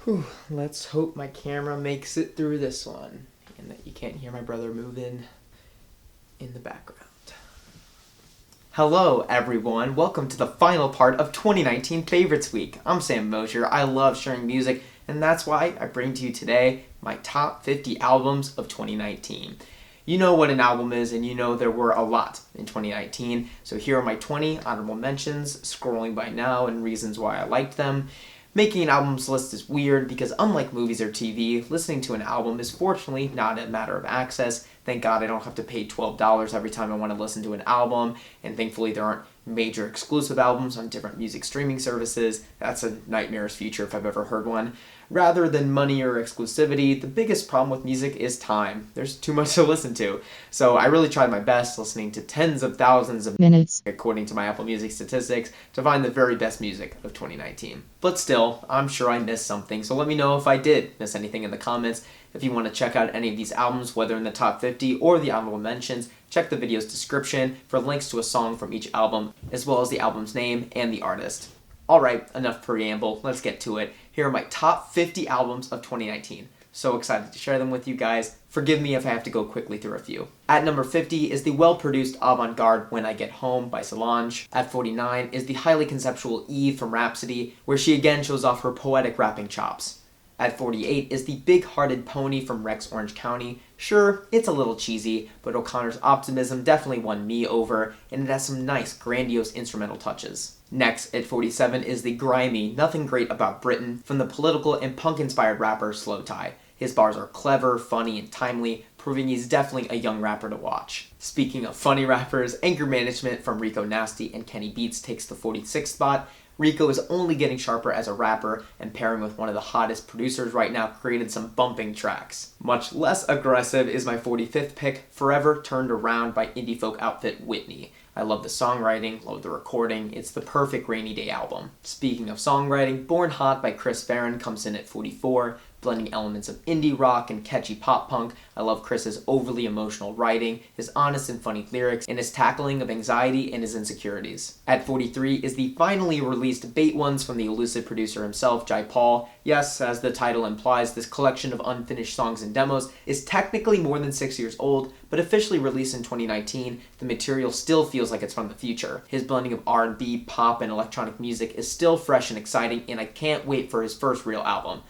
Whew, let's hope my camera makes it through this one and that you can't hear my brother moving in the background. Hello everyone, welcome to the final part of 2019 Favorites Week. I'm Sam Mosher, I love sharing music, and that's why I bring to you today my top 50 albums of 2019. You know what an album is, and you know there were a lot in 2019, so here are my 20 honorable mentions, scrolling by now, and reasons why I liked them. Making an albums list is weird because unlike movies or TV, listening to an album is fortunately not a matter of access. Thank God I don't have to pay $12 every time I want to listen to an album, and thankfully there aren't major exclusive albums on different music streaming services. That's a nightmare's future if I've ever heard one. Rather than money or exclusivity, the biggest problem with music is time. There's too much to listen to. So I really tried my best listening to tens of thousands of minutes, according to my Apple Music statistics, to find the very best music of 2019. But still, I'm sure I missed something, so let me know if I did miss anything in the comments. If you want to check out any of these albums, whether in the top 50 or the honorable mentions, check the video's description for links to a song from each album, as well as the album's name and the artist. Alright, enough preamble, let's get to it. Here are my top 50 albums of 2019. So excited to share them with you guys. Forgive me if I have to go quickly through a few. At number 50 is the well-produced avant-garde When I Get Home by Solange. At 49 is the highly conceptual Eve from Rhapsody, where she again shows off her poetic rapping chops. At 48 is the Big-Hearted Pony from Rex Orange County. Sure, it's a little cheesy, but O'Connor's optimism definitely won me over, and it has some nice, grandiose instrumental touches. Next, at 47 is the grimy Nothing Great About Britain from the political and punk-inspired rapper Slow Tie. His bars are clever, funny, and timely, proving he's definitely a young rapper to watch. Speaking of funny rappers, Anger Management from Rico Nasty and Kenny Beats takes the 46th spot. Rico is only getting sharper as a rapper, and pairing with one of the hottest producers right now created some bumping tracks. Much less aggressive is my 45th pick, Forever Turned Around by indie folk outfit Whitney. I love the songwriting, love the recording, it's the perfect rainy day album. Speaking of songwriting, Born Hot by Farren comes in at 44, blending elements of indie rock and catchy pop punk. I love Chris's overly emotional writing, his honest and funny lyrics, and his tackling of anxiety and his insecurities. At 43 is the finally released Bait Ones from the elusive producer himself, Jai Paul. Yes, as the title implies, this collection of unfinished songs and demos is technically more than 6 years old, but officially released in 2019, the material still feels like it's from the future. His blending of R&B, pop, and electronic music is still fresh and exciting, and I can't wait for his first real album,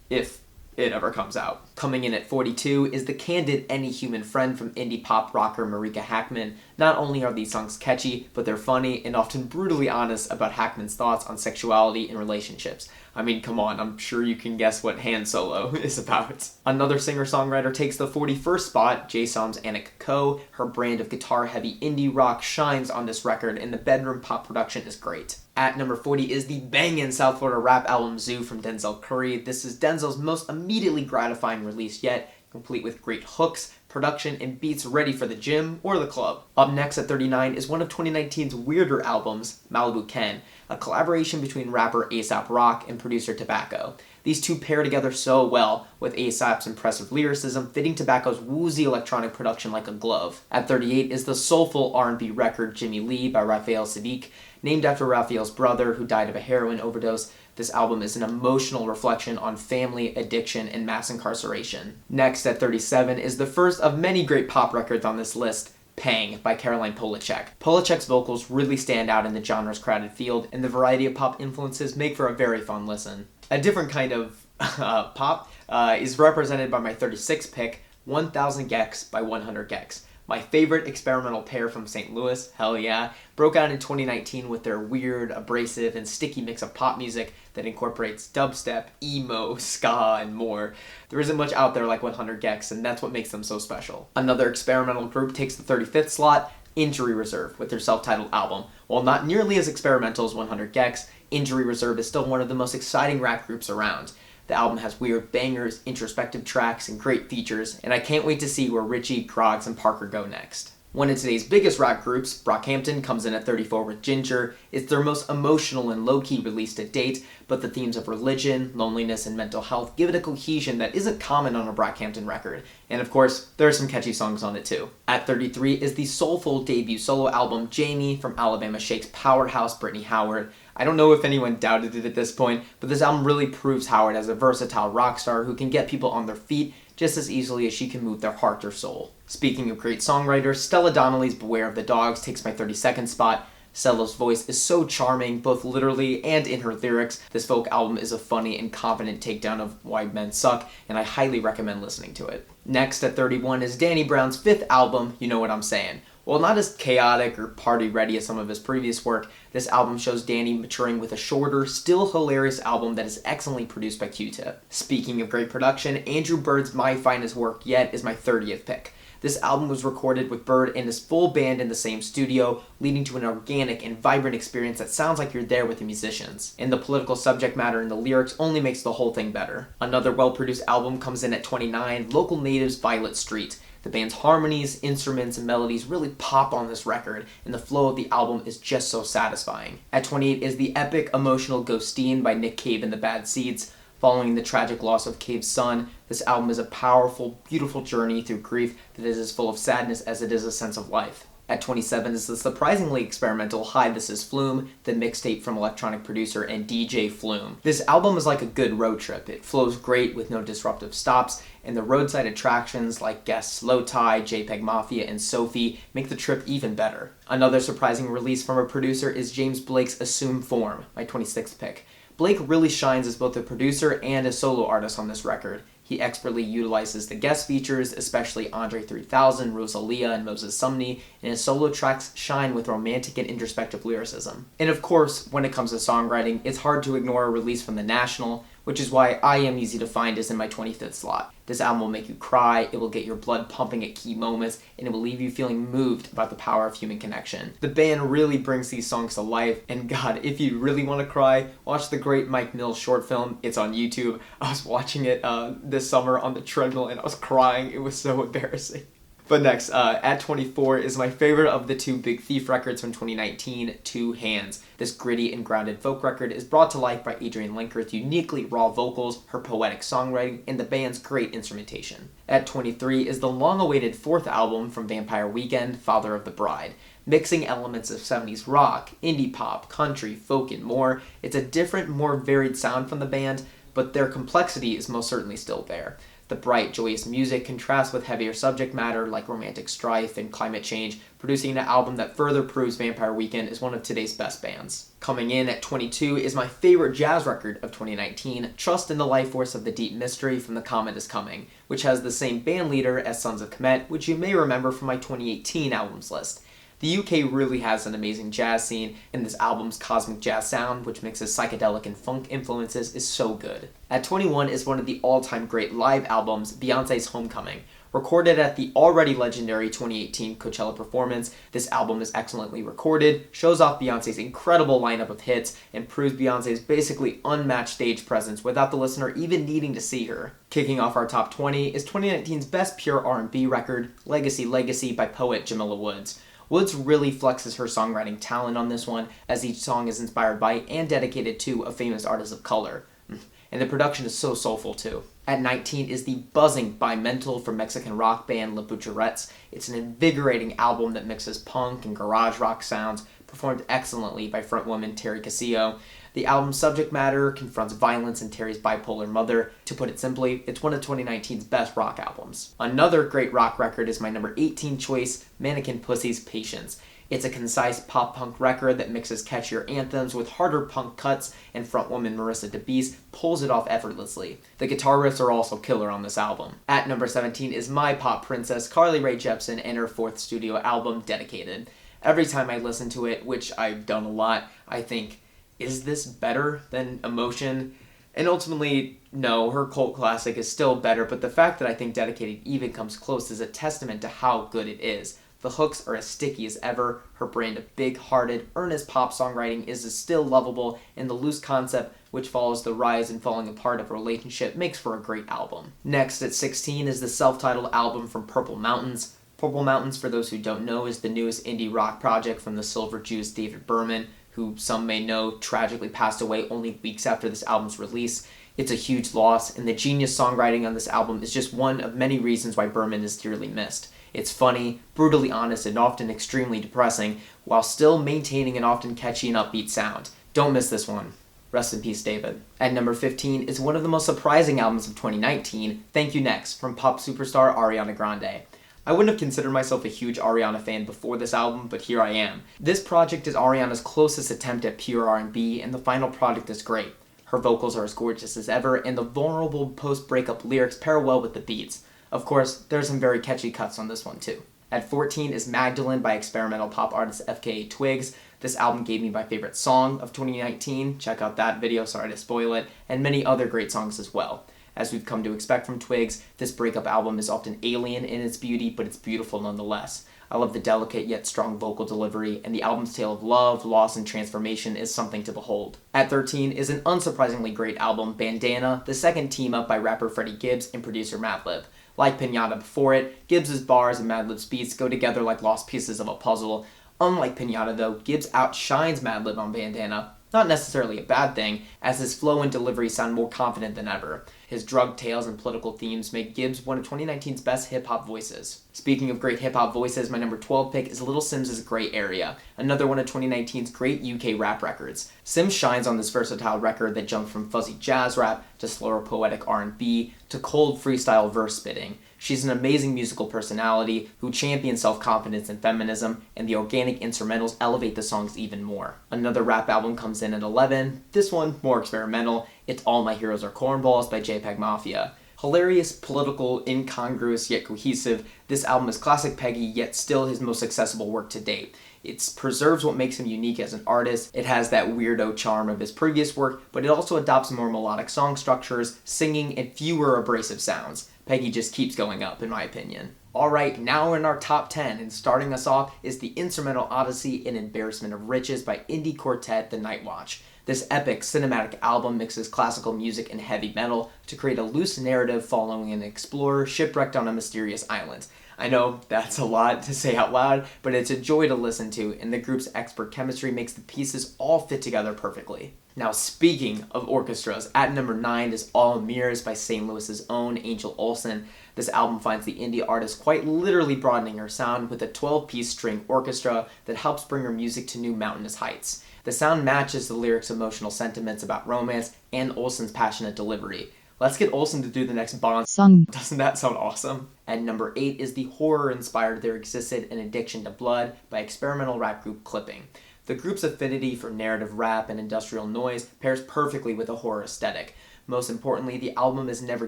if it ever comes out. Coming in at 42 is the candid Any Human Friend from indie pop rocker Marika Hackman. Not only are these songs catchy, but they're funny and often brutally honest about Hackman's thoughts on sexuality and relationships. I mean, come on, I'm sure you can guess what Han Solo is about. Another singer-songwriter takes the 41st spot, Jason's Anik Ko. Her brand of guitar-heavy indie rock shines on this record, and the bedroom pop production is great. At number 40 is the bangin' South Florida rap album Zoo from Denzel Curry. This is Denzel's most immediately gratifying release yet, complete with great hooks, production, and beats ready for the gym or the club. Up next at 39 is one of 2019's weirder albums, Malibu Ken, a collaboration between rapper Aesop Rock and producer Tobacco. These two pair together so well, with Aesop's impressive lyricism fitting Tobacco's woozy electronic production like a glove. At 38 is the soulful R&B record Jimmy Lee by Raphael Sadiq. Named after Raphael's brother who died of a heroin overdose, this album is an emotional reflection on family, addiction, and mass incarceration. Next at 37 is the first of many great pop records on this list, Pang by Caroline Polachek. Polachek's vocals really stand out in the genre's crowded field, and the variety of pop influences make for a very fun listen. A different kind of pop is represented by my 36th pick, 1000 gecs by 100 gecs. My favorite experimental pair from St. Louis, hell yeah, broke out in 2019 with their weird, abrasive, and sticky mix of pop music that incorporates dubstep, emo, ska, and more. There isn't much out there like 100 gecs, and that's what makes them so special. Another experimental group takes the 35th slot, Injury Reserve, with their self-titled album. While not nearly as experimental as 100 gecs, Injury Reserve is still one of the most exciting rap groups around. The album has weird bangers, introspective tracks, and great features, and I can't wait to see where Richie, Groggs, and Parker go next. One of today's biggest rap groups, Brockhampton, comes in at 34 with Ginger. It's their most emotional and low-key release to date, but the themes of religion, loneliness, and mental health give it a cohesion that isn't common on a Brockhampton record. And of course, there are some catchy songs on it too. At 33 is the soulful debut solo album Jaime from Alabama Shake's powerhouse Brittany Howard. I don't know if anyone doubted it at this point, but this album really proves Howard as a versatile rock star who can get people on their feet just as easily as she can move their heart or soul. Speaking of great songwriters, Stella Donnelly's Beware of the Dogs takes my 32nd spot. Stella's voice is so charming, both literally and in her lyrics. This folk album is a funny and confident takedown of Why Men Suck, and I highly recommend listening to it. Next at 31 is Danny Brown's 5th album, You Know What I'm Saying. While not as chaotic or party-ready as some of his previous work, this album shows Danny maturing with a shorter, still hilarious album that is excellently produced by Q-Tip. Speaking of great production, Andrew Bird's My Finest Work Yet is my 30th pick. This album was recorded with Bird and his full band in the same studio, leading to an organic and vibrant experience that sounds like you're there with the musicians. And the political subject matter in the lyrics only makes the whole thing better. Another well-produced album comes in at 29, Local Natives' Violet Street. The band's harmonies, instruments, and melodies really pop on this record, and the flow of the album is just so satisfying. At 28 is the epic, emotional Ghosteen by Nick Cave and the Bad Seeds. Following the tragic loss of Cave's son, this album is a powerful, beautiful journey through grief that is as full of sadness as it is a sense of life. At 27 is the surprisingly experimental Hi, This Is Flume, the mixtape from electronic producer and DJ Flume. This album is like a good road trip. It flows great with no disruptive stops, and the roadside attractions like Guess, Slow Tie, JPEG Mafia, and Sophie make the trip even better. Another surprising release from a producer is James Blake's Assume Form, my 26th pick. Blake really shines as both a producer and a solo artist on this record. He expertly utilizes the guest features, especially Andre 3000, Rosalia, and Moses Sumney, and his solo tracks shine with romantic and introspective lyricism. And of course, when it comes to songwriting, it's hard to ignore a release from The National, which is why I Am Easy to Find is in my 25th slot. This album will make you cry, it will get your blood pumping at key moments, and it will leave you feeling moved about the power of human connection. The band really brings these songs to life, and God, if you really want to cry, watch the great Mike Mills short film. It's on YouTube. I was watching it this summer on the treadmill, and I was crying. It was so embarrassing. But next, at 24 is my favorite of the two Big Thief records from 2019, Two Hands. This gritty and grounded folk record is brought to life by Adrienne Lenkert's uniquely raw vocals, her poetic songwriting, and the band's great instrumentation. At 23 is the long-awaited 4th album from Vampire Weekend, Father of the Bride. Mixing elements of 70s rock, indie pop, country, folk, and more, it's a different, more varied sound from the band, but their complexity is most certainly still there. The bright, joyous music contrasts with heavier subject matter like romantic strife and climate change, producing an album that further proves Vampire Weekend is one of today's best bands. Coming in at 22 is my favorite jazz record of 2019, Trust in the Lifeforce of the Deep Mystery from The Comet is Coming, which has the same band leader as Sons of Comet, which you may remember from my 2018 albums list. The UK really has an amazing jazz scene, and this album's cosmic jazz sound, which mixes psychedelic and funk influences, is so good. At 21 is one of the all-time great live albums, Beyonce's Homecoming. Recorded at the already legendary 2018 Coachella performance, this album is excellently recorded, shows off Beyonce's incredible lineup of hits, and proves Beyonce's basically unmatched stage presence without the listener even needing to see her. Kicking off our top 20 is 2019's best pure R&B record, Legacy Legacy by poet Jamila Woods. Woods really flexes her songwriting talent on this one, as each song is inspired by and dedicated to a famous artist of color. And the production is so soulful too. At 19 is the buzzing Bi-Mental from Mexican rock band La Butcherettes. It's an invigorating album that mixes punk and garage rock sounds, performed excellently by frontwoman Terry Casillo. The album's subject matter confronts violence and Terry's bipolar mother. To put it simply, it's one of 2019's best rock albums. Another great rock record is my number 18 choice, Mannequin Pussy's Patience. It's a concise pop-punk record that mixes catchier anthems with harder punk cuts, and frontwoman Marissa DeBeese pulls it off effortlessly. The guitar riffs are also killer on this album. At number 17 is my pop princess, Carly Rae Jepsen, and her 4th studio album, Dedicated. Every time I listen to it, which I've done a lot, I think, is this better than Emotion? And ultimately, no, her cult classic is still better, but the fact that I think Dedicated even comes close is a testament to how good it is. The hooks are as sticky as ever, her brand of big-hearted, earnest pop songwriting is still lovable, and the loose concept, which follows the rise and falling apart of a relationship, makes for a great album. Next, at 16, is the self-titled album from Purple Mountains. Purple Mountains, for those who don't know, is the newest indie rock project from the Silver Jews David Berman, who some may know tragically passed away only weeks after this album's release. It's a huge loss, and the genius songwriting on this album is just one of many reasons why Berman is dearly missed. It's funny, brutally honest, and often extremely depressing, while still maintaining an often catchy and upbeat sound. Don't miss this one. Rest in peace, David. At number 15 is one of the most surprising albums of 2019, Thank You Next, from pop superstar Ariana Grande. I wouldn't have considered myself a huge Ariana fan before this album, but here I am. This project is Ariana's closest attempt at pure R&B, and the final product is great. Her vocals are as gorgeous as ever, and the vulnerable post-breakup lyrics pair well with the beats. Of course, there are some very catchy cuts on this one too. At 14 is Magdalene by experimental pop artist FKA Twigs. This album gave me my favorite song of 2019, check out that video, sorry to spoil it, and many other great songs as well. As we've come to expect from Twigs, this breakup album is often alien in its beauty, but it's beautiful nonetheless. I love the delicate yet strong vocal delivery, and the album's tale of love, loss, and transformation is something to behold. At 13 is an unsurprisingly great album, Bandana, the second team-up by rapper Freddie Gibbs and producer Madlib. Like Pinata before it, Gibbs' bars and Madlib's beats go together like lost pieces of a puzzle. Unlike Pinata though, Gibbs outshines Madlib on Bandana. Not necessarily a bad thing, as his flow and delivery sound more confident than ever. His drug tales and political themes make Gibbs one of 2019's best hip-hop voices. Speaking of great hip-hop voices, my number 12 pick is Little Simz' Grey Area, another one of 2019's great UK rap records. Simz shines on this versatile record that jumped from fuzzy jazz rap to slower poetic R&B to cold freestyle verse spitting. She's an amazing musical personality who champions self-confidence and feminism, and the organic instrumentals elevate the songs even more. Another rap album comes in at 11, this one more experimental. It's All My Heroes Are Cornballs by JPEG Mafia. Hilarious, political, incongruous, yet cohesive, this album is classic Peggy, yet still his most accessible work to date. It preserves what makes him unique as an artist, it has that weirdo charm of his previous work, but it also adopts more melodic song structures, singing, and fewer abrasive sounds. Peggy just keeps going up, in my opinion. Alright, now we're in our top 10, and starting us off is the instrumental odyssey and embarrassment of riches by indie quartet The Night Watch. This epic cinematic album mixes classical music and heavy metal to create a loose narrative following an explorer shipwrecked on a mysterious island. I know that's a lot to say out loud, but it's a joy to listen to, and the group's expert chemistry makes the pieces all fit together perfectly. Now, speaking of orchestras, at number 9 is All Mirrors by St. Louis's own Angel Olsen. This album finds the indie artist quite literally broadening her sound with a 12-piece string orchestra that helps bring her music to new mountainous heights. The sound matches the lyrics' emotional sentiments about romance and Olsen's passionate delivery. Let's get Olsen to do the next Bond song. Doesn't that sound awesome? At number 8 is the horror-inspired There Existed an Addiction to Blood by experimental rap group Clipping. The group's affinity for narrative rap and industrial noise pairs perfectly with a horror aesthetic. Most importantly, the album is never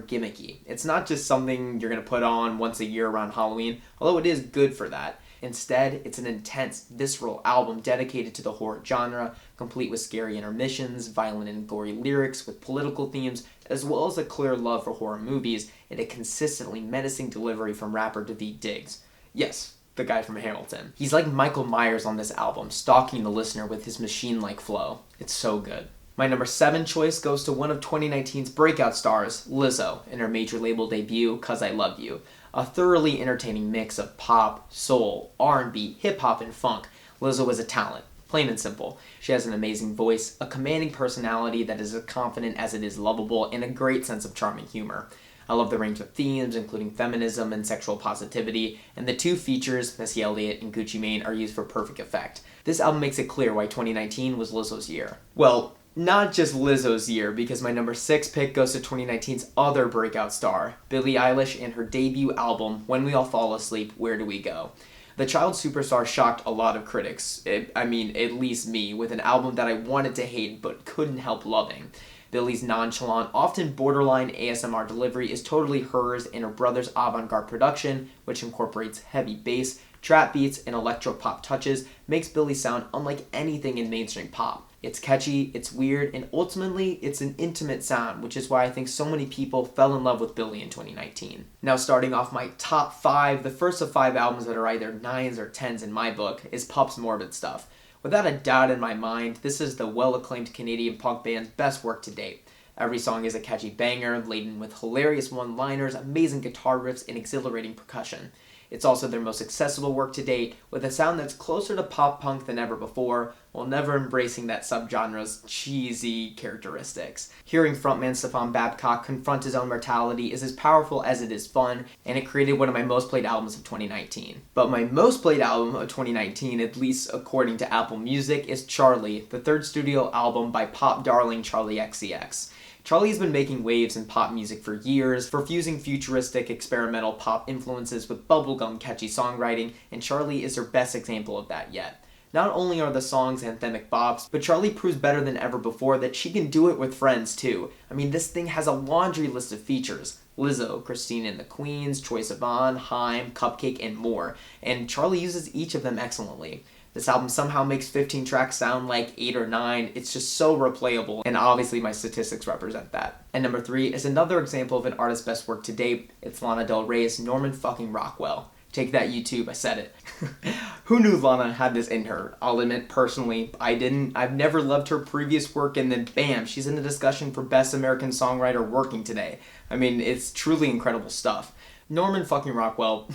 gimmicky. It's not just something you're going to put on once a year around Halloween, although it is good for that. Instead, it's an intense, visceral album dedicated to the horror genre, complete with scary intermissions, violent and gory lyrics with political themes, as well as a clear love for horror movies and a consistently menacing delivery from rapper Daveed Diggs. Yes, the guy from Hamilton. He's like Michael Myers on this album, stalking the listener with his machine-like flow. It's so good. My number 7 choice goes to one of 2019's breakout stars, Lizzo, in her major label debut, 'Cause I Love You. A thoroughly entertaining mix of pop, soul, R&B, hip-hop, and funk. Lizzo is a talent, plain and simple. She has an amazing voice, a commanding personality that is as confident as it is lovable, and a great sense of charming humor. I love the range of themes, including feminism and sexual positivity, and the 2 features, Missy Elliott and Gucci Mane, are used for perfect effect. This album makes it clear why 2019 was Lizzo's year. Well, not just Lizzo's year, because my number 6 pick goes to 2019's other breakout star, Billie Eilish, and her debut album, When We All Fall Asleep, Where Do We Go? The child superstar shocked a lot of critics, at least me, with an album that I wanted to hate but couldn't help loving. Billie's nonchalant, often borderline ASMR delivery is totally hers, and her brother's avant-garde production, which incorporates heavy bass, trap beats, and electro-pop touches, makes Billie sound unlike anything in mainstream pop. It's catchy, it's weird, and ultimately, it's an intimate sound, which is why I think so many people fell in love with Billie in 2019. Now, starting off my top 5, the first of 5 albums that are either 9s or 10s in my book is Pup's Morbid Stuff. Without a doubt in my mind, this is the well-acclaimed Canadian punk band's best work to date. Every song is a catchy banger, laden with hilarious one-liners, amazing guitar riffs, and exhilarating percussion. It's also their most accessible work to date, with a sound that's closer to pop punk than ever before, while never embracing that subgenre's cheesy characteristics. Hearing frontman Stefan Babcock confront his own mortality is as powerful as it is fun, and it created one of my most played albums of 2019. But my most played album of 2019, at least according to Apple Music, is Charli, the third studio album by pop darling Charli XCX. Charli has been making waves in pop music for years, for fusing futuristic experimental pop influences with bubblegum catchy songwriting, and Charli is her best example of that yet. Not only are the songs anthemic bops, but Charli proves better than ever before that she can do it with friends too. I mean, this thing has a laundry list of features. Lizzo, Christina and the Queens, Troye Sivan, Jaime, Cupcake, and more. And Charli uses each of them excellently. This album somehow makes 15 tracks sound like 8 or 9. It's just so replayable, and obviously my statistics represent that. And number 3 is another example of an artist's best work to date. It's Lana Del Rey's Norman fucking Rockwell. Take that, YouTube, I said it. Who knew Lana had this in her? I'll admit, personally, I didn't. I've never loved her previous work, and then bam, she's in the discussion for Best American Songwriter working today. I mean, it's truly incredible stuff. Norman fucking Rockwell,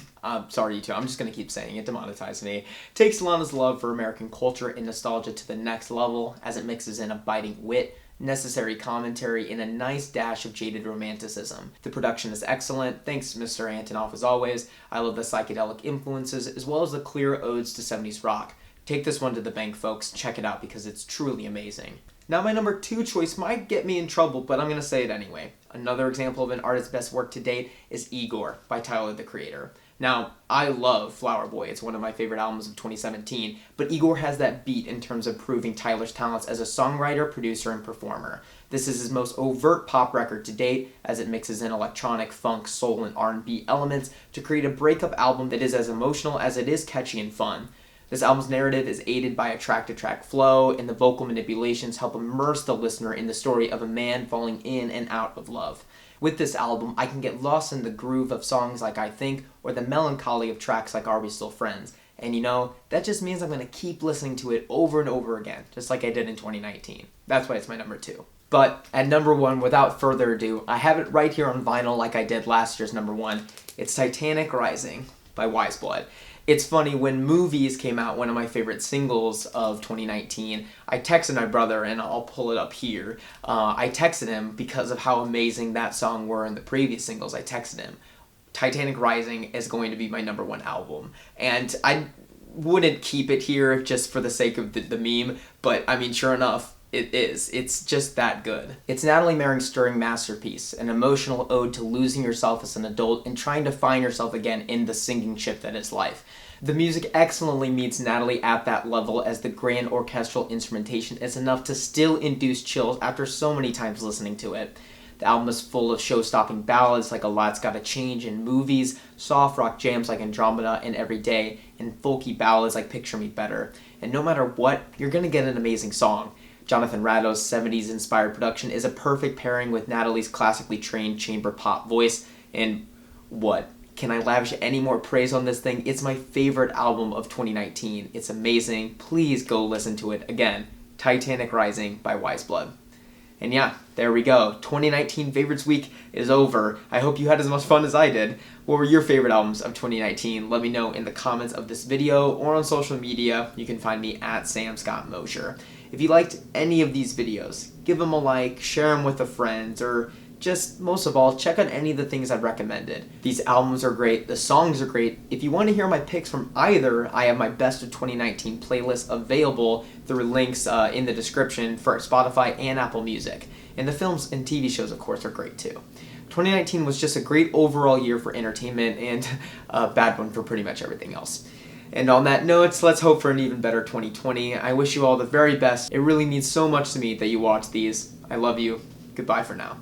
sorry YouTube, I'm just gonna keep saying it, demonetize me, takes Lana's love for American culture and nostalgia to the next level as it mixes in a biting wit, necessary commentary, and a nice dash of jaded romanticism. The production is excellent, thanks to Mr. Antonoff as always. I love the psychedelic influences as well as the clear odes to 70s rock. Take this one to the bank, folks, check it out because it's truly amazing. Now my number 2 choice might get me in trouble, but I'm gonna say it anyway. Another example of an artist's best work to date is Igor by Tyler, the Creator. Now, I love Flower Boy, it's one of my favorite albums of 2017, but Igor has that beat in terms of proving Tyler's talents as a songwriter, producer, and performer. This is his most overt pop record to date, as it mixes in electronic, funk, soul, and R&B elements to create a breakup album that is as emotional as it is catchy and fun. This album's narrative is aided by a track-to-track flow, and the vocal manipulations help immerse the listener in the story of a man falling in and out of love. With this album, I can get lost in the groove of songs like I Think, or the melancholy of tracks like Are We Still Friends? And you know, that just means I'm going to keep listening to it over and over again, just like I did in 2019. That's why it's my number 2. But at number 1, without further ado, I have it right here on vinyl like I did last year's number 1. It's Titanic Rising by Wise Blood. It's funny, when Movies came out, one of my favorite singles of 2019, I texted my brother, and I'll pull it up here. I texted him because of how amazing that song were in the previous singles. I texted him, Titanic Rising is going to be my number 1 album. And I wouldn't keep it here just for the sake of the meme, but I mean, sure enough, it is. It's just that good. It's Natalie Merring's stirring masterpiece, an emotional ode to losing yourself as an adult and trying to find yourself again in the sinking ship that is life. The music excellently meets Natalie at that level, as the grand orchestral instrumentation is enough to still induce chills after so many times listening to it. The album is full of show-stopping ballads like A Lot's Gotta Change and Movies, soft rock jams like Andromeda and Every Day, and folky ballads like Picture Me Better. And no matter what, you're gonna get an amazing song. Jonathan Rado's 70s-inspired production is a perfect pairing with Natalie's classically trained chamber pop voice, and what? Can I lavish any more praise on this thing? It's my favorite album of 2019. It's amazing. Please go listen to it. Again, Titanic Rising by Wise Blood. And yeah, there we go. 2019 Favorites Week is over. I hope you had as much fun as I did. What were your favorite albums of 2019? Let me know in the comments of this video or on social media. You can find me at Sam Scott Mosher. If you liked any of these videos, give them a like, share them with a friend, or just, most of all, check out any of the things I've recommended. These albums are great, the songs are great. If you want to hear my picks from either, I have my Best of 2019 playlist available through links in the description for Spotify and Apple Music. And the films and TV shows, of course, are great too. 2019 was just a great overall year for entertainment and a bad one for pretty much everything else. And on that note, let's hope for an even better 2020. I wish you all the very best. It really means so much to me that you watch these. I love you. Goodbye for now.